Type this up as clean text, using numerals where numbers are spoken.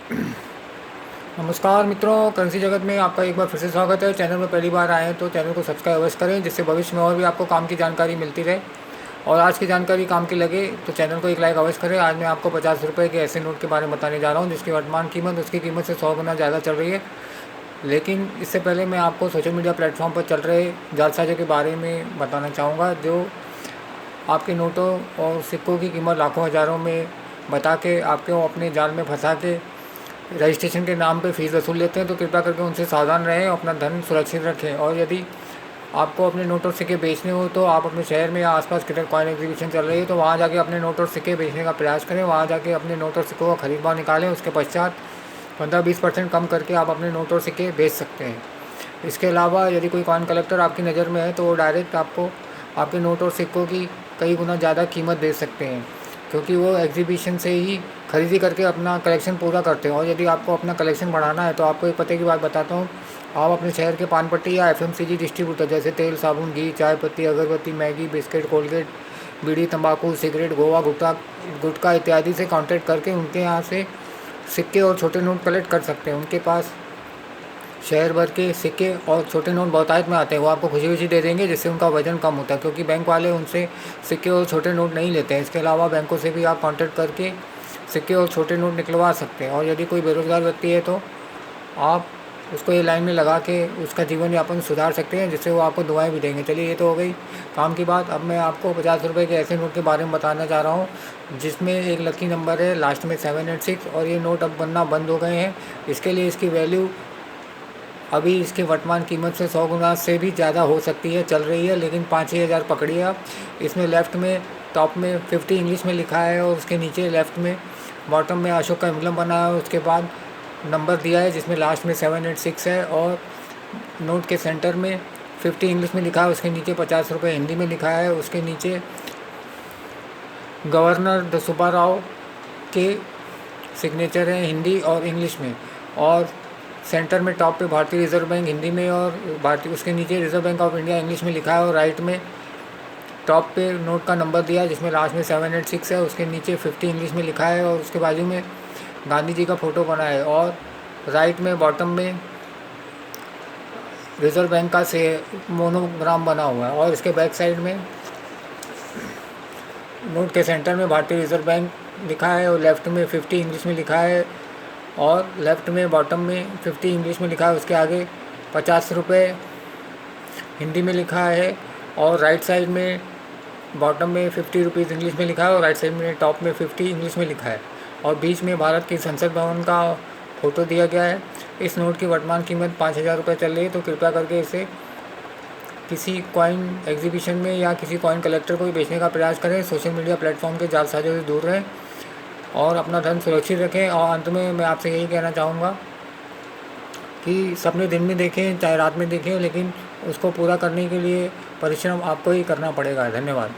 नमस्कार मित्रों, करेंसी जगत में आपका एक बार फिर से स्वागत है। चैनल में पहली बार आए हैं तो चैनल को सब्सक्राइब अवश्य करें, जिससे भविष्य में और भी आपको काम की जानकारी मिलती रहे और आज की जानकारी काम की लगे तो चैनल को एक लाइक अवश्य करें। आज मैं आपको 50 रुपये के ऐसे नोट के बारे में बताने जा रहा हूँ जिसकी वर्तमान कीमत उसकी कीमत से 100 गुना ज़्यादा चल रही है। लेकिन इससे पहले मैं आपको सोशल मीडिया प्लेटफॉर्म पर चल रहे जालसाजों के बारे में बताना चाहूँगा, जो आपके नोटों और सिक्कों की कीमत लाखों हज़ारों में बता के आपको अपने जाल में फंसा के रजिस्ट्रेशन के नाम पे फ़ीस वसूल लेते हैं। तो कृपया करके उनसे सावधान रहें, अपना धन सुरक्षित रखें। और यदि आपको अपने नोट और सिक्के बेचने हो तो आप अपने शहर में या आसपास किधर कॉइन एग्जीबिशन चल रही है तो वहाँ जाके अपने नोट और सिक्के बेचने का प्रयास करें। वहाँ जाके अपने नोट और सिक्कों का खरीद भाव निकालें, उसके पश्चात 15-20% कम करके आप अपने नोट और सिक्के बेच सकते हैं। इसके अलावा यदि कोई कॉइन कलेक्टर आपकी नज़र में है तो वो डायरेक्ट आपको आपके नोट और सिक्कों की कई गुना ज़्यादा कीमत दे सकते हैं, क्योंकि वो एग्जीबिशन से ही खरीदी करके अपना कलेक्शन पूरा करते हैं। और यदि आपको अपना कलेक्शन बढ़ाना है तो आपको एक पते की बात बताता हूँ। आप अपने शहर के पान पट्टी या एफएमसीजी डिस्ट्रीब्यूटर जैसे तेल, साबुन, घी, चाय पत्ती, अगरबत्ती, मैगी, बिस्किट, कोलगेट, बीड़ी, तंबाकू, सिगरेट, गोवा, गुटखा इत्यादि से कांटेक्ट करके उनके यहाँ से सिक्के और छोटे नोट कलेक्ट कर सकते हैं। उनके पास शहर भर के सिक्के और छोटे नोट बहुतायत में आते हैं, वो आपको खुशी खुशी दे देंगे, जिससे उनका वजन कम होता है, क्योंकि बैंक वाले उनसे सिक्के और छोटे नोट नहीं लेते हैं। इसके अलावा बैंकों से भी आप कांटेक्ट करके सिक्के और छोटे नोट निकलवा सकते हैं। और यदि कोई बेरोज़गार व्यक्ति है तो आप उसको ये लाइन में लगा के उसका जीवन यापन सुधार सकते हैं, जिससे वो आपको दुआएं भी देंगे। चलिए, ये तो हो गई काम की बात। अब मैं आपको 50 रुपये के ऐसे नोट के बारे में बताना चाह रहा हूँ जिसमें एक लकी नंबर है लास्ट में 786, और ये नोट अब बनना बंद हो गए हैं। इसके लिए इसकी वैल्यू अभी इसकी वर्तमान कीमत से 100 गुना से भी ज़्यादा हो सकती है, चल रही है, लेकिन 5-6 हज़ार पकड़िए आप। इसमें लेफ़्ट में टॉप में 50 इंग्लिश में लिखा है और उसके नीचे लेफ़्ट में बॉटम में अशोक का एम्बलम बना है। उसके बाद नंबर दिया है जिसमें लास्ट में 786 है, और नोट के सेंटर में 50 इंग्लिश में लिखा है, उसके नीचे 50 रुपये हिंदी में लिखा है। उसके नीचे गवर्नर द सुब्बाराव के सिग्नेचर हैं हिंदी और इंग्लिश में, और सेंटर में टॉप पे भारतीय रिजर्व बैंक हिंदी में और भारतीय उसके नीचे reserve bank of India English में लिखा है। और राइट में टॉप पे नोट का नंबर दिया है जिसमें लास्ट में 786 है, उसके नीचे 50 इंग्लिश में लिखा है, और उसके बाजू में गांधी जी का फ़ोटो बना है। और राइट में बॉटम में रिजर्व बैंक का से मोनोग्राम बना हुआ है। और इसके बैक साइड में नोट के सेंटर में भारतीय रिजर्व बैंक लिखा है, और लेफ़्ट में 50 इंग्लिश में लिखा है, और लेफ़्ट में बॉटम में 50 इंग्लिश में लिखा है। उसके आगे 50 रुपये हिंदी में लिखा है, और राइट साइड में बॉटम में 50 रुपीज़ इंग्लिश में लिखा है, और राइट साइड में टॉप में 50 इंग्लिश में लिखा है, और बीच में भारत की संसद भवन का फ़ोटो दिया गया है। इस नोट की वर्तमान कीमत 5,000 रुपये चल रही है। तो कृपया करके इसे किसी कॉइन एग्जीबिशन में या किसी कॉइन कलेक्टर को भी बेचने का प्रयास करें। सोशल मीडिया प्लेटफॉर्म के जालसाजों से दूर रहें और अपना धन सुरक्षित रखें। और अंत में मैं आपसे यही कहना चाहूँगा कि सपने दिन में देखें चाहे रात में देखें, लेकिन उसको पूरा करने के लिए परिश्रम आपको ही करना पड़ेगा। धन्यवाद।